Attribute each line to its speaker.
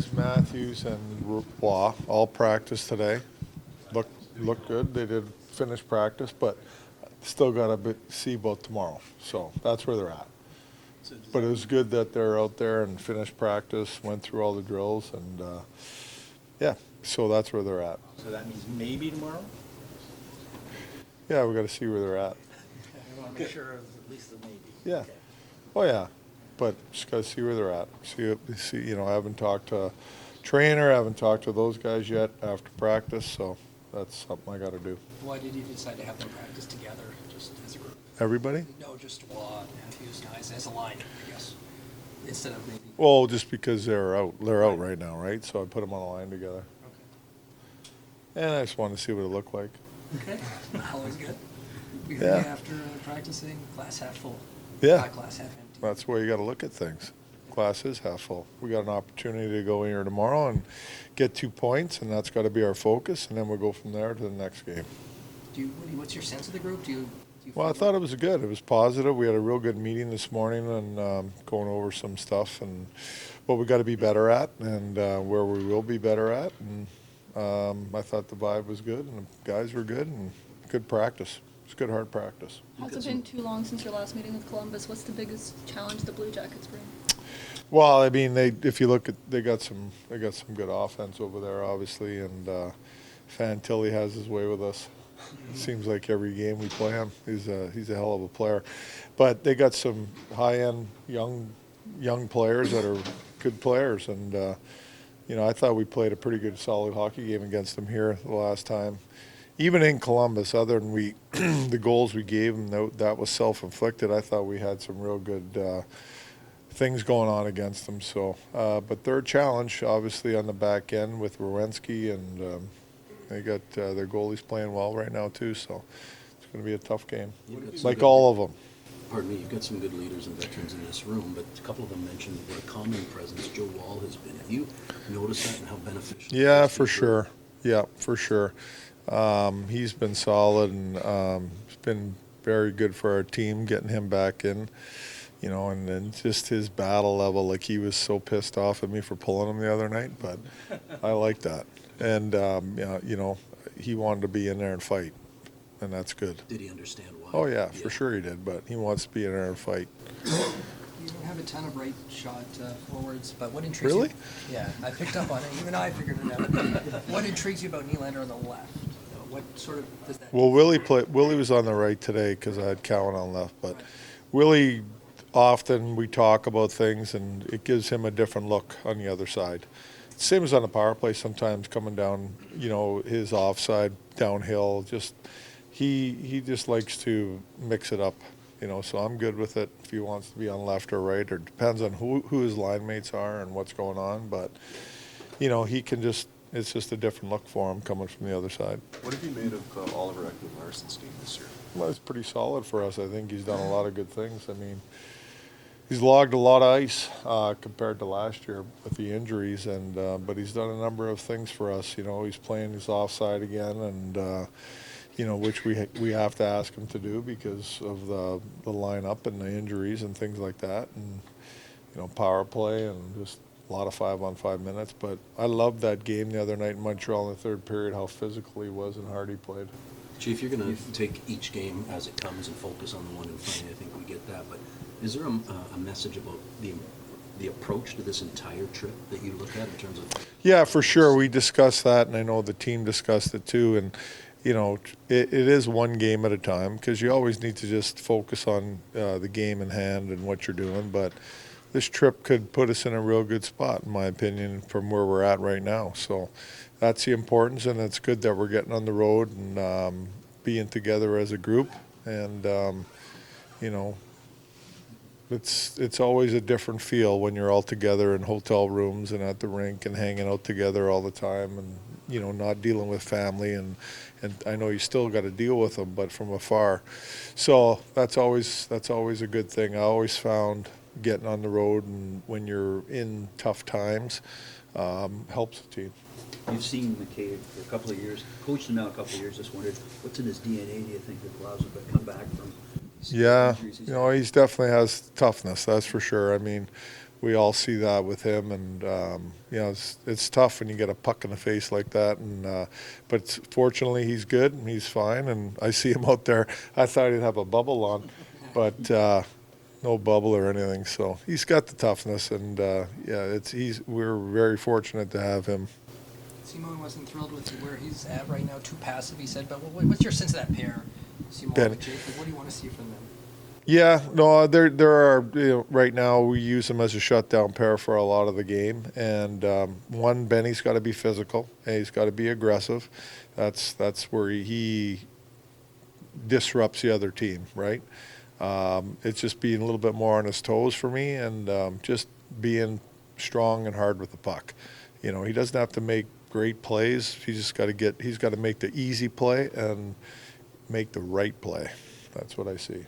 Speaker 1: guys, Matthews and Waugh, all practiced today. Look good. They did finish practice, but still got to see about tomorrow. So that's where they're at. But it was good that they're out there and finished practice, went through all the drills, and yeah, so that's where they're at.
Speaker 2: So that means maybe tomorrow?
Speaker 1: Yeah, we got to see where they're at.
Speaker 2: I want to make sure of at least a maybe.
Speaker 1: Yeah.
Speaker 2: Okay.
Speaker 1: Oh yeah, but just got to see where they're at. See. You know, I haven't talked to trainer, I haven't talked to those guys yet after practice, so that's something I got to do.
Speaker 3: Why did you decide to have them practice together, just as a group?
Speaker 1: Everybody?
Speaker 3: No, just Waugh, Matthews, guys, as a line, I guess, instead of maybe.
Speaker 1: Well, just because they're out right now, right? So I put them on a line together, and I just wanted to see what it looked like.
Speaker 3: Okay, always good. We
Speaker 1: Yeah.
Speaker 3: heard you after practicing, glass half full.
Speaker 1: Yeah.
Speaker 3: Not glass half empty.
Speaker 1: That's the way you got to look at things. Glass is half full. We got an opportunity to go in here tomorrow and get 2 points, and that's got to be our focus, and then we'll go from there to the next game.
Speaker 3: What's your sense of the group? Do you
Speaker 1: Well, I thought it was good. It was positive. We had a real good meeting this morning and going over some stuff and what we got to be better at and where we will be better at. And I thought the vibe was good and the guys were good and good practice. It's good, hard practice.
Speaker 4: Has it been too long since your last meeting with Columbus? What's the biggest challenge the Blue Jackets bring?
Speaker 1: Well, I mean, if you look at, they got some good offense over there, obviously, and Fantilli has his way with us. It seems like every game we play him, he's a hell of a player. But they got some high-end young players that are good players, and you know, I thought we played a pretty good, solid hockey game against them here the last time. Even in Columbus, other than the goals we gave them, that was self-inflicted. I thought we had some real good things going on against them. So, but they're a challenge, obviously, on the back end with Rowensky, and they got their goalies playing well right now too. So it's going to be a tough game, like all of them.
Speaker 5: Pardon me, you've got some good leaders and veterans in this room, but a couple of them mentioned what a calming presence Joe Woll has been. Have you noticed that and how beneficial?
Speaker 1: Yeah, for sure. Yeah, for sure. He's been solid and it's been very good for our team getting him back in. You know, and then just his battle level, like he was so pissed off at me for pulling him the other night, but I like that. And, yeah, you know, he wanted to be in there and fight, and that's good.
Speaker 5: Did he understand why?
Speaker 1: Oh, yeah, for sure he did, but he wants to be in there and fight.
Speaker 3: You don't have a ton of right shot forwards, but what intrigues
Speaker 1: Really?
Speaker 3: you? Yeah, I picked up on it. Even I figured it out. What intrigues you about Nylander on the left? What sort of does that?
Speaker 1: Well, Willie was on the right today because I had Cowan on left, but Willie, often we talk about things and it gives him a different look on the other side. Same as on the power play sometimes coming down, you know, his offside downhill. Just he just likes to mix it up, you know. So I'm good with it if he wants to be on left or right, or depends on who his line mates are and what's going on. But you know, he can just. It's just a different look for him coming from the other side.
Speaker 6: What have you made of Oliver Ekman-Larsson's team this year?
Speaker 1: Well, it's pretty solid for us. I think he's done a lot of good things. I mean, he's logged a lot of ice compared to last year with the injuries, and but he's done a number of things for us. You know, he's playing his offside again, and you know, which we have to ask him to do because of the lineup and the injuries and things like that, and you know, power play and just a lot of 5-on-5 minutes. But I loved that game the other night in Montreal in the third period, how physical he was and hard he played.
Speaker 5: Chief, you're going to take each game as it comes and focus on the one in front. I think we get that. But is there a message about the approach to this entire trip that you look at in terms of? Yeah,
Speaker 1: for sure. We discussed that, and I know the team discussed it too. And you know, it is one game at a time because you always need to just focus on the game in hand and what you're doing. But this trip could put us in a real good spot, in my opinion, from where we're at right now. So that's the importance, and it's good that we're getting on the road and being together as a group. And, you know, it's always a different feel when you're all together in hotel rooms and at the rink and hanging out together all the time and, you know, not dealing with family. And I know you still got to deal with them, but from afar. So that's always a good thing. I always found getting on the road and when you're in tough times helps the team.
Speaker 2: You've seen McCabe for a couple of years, coached him now a couple of years. Just wondered, what's in his DNA, do you think, that allows him to come back from
Speaker 1: Yeah,
Speaker 2: injuries?
Speaker 1: you know, he definitely has toughness, that's for sure. I mean, we all see that with him, and you know, it's tough when you get a puck in the face like that. And but fortunately, he's good and he's fine. And I see him out there. I thought he'd have a bubble on, but no bubble or anything. So he's got the toughness, and yeah, we're very fortunate to have him.
Speaker 3: Simon wasn't thrilled with where he's at right now, too passive, he said, but what's your sense of that pair, Simon
Speaker 1: Ben.
Speaker 3: and Jacob? What do you want to see from them?
Speaker 1: Yeah, no, there are, you know, right now we use him as a shutdown pair for a lot of the game, and Benny's got to be physical and he's got to be aggressive. That's where he disrupts the other team, right? It's just being a little bit more on his toes for me, and just being strong and hard with the puck. You know, he doesn't have to make great plays. He's got to make the easy play and make the right play. That's what I see.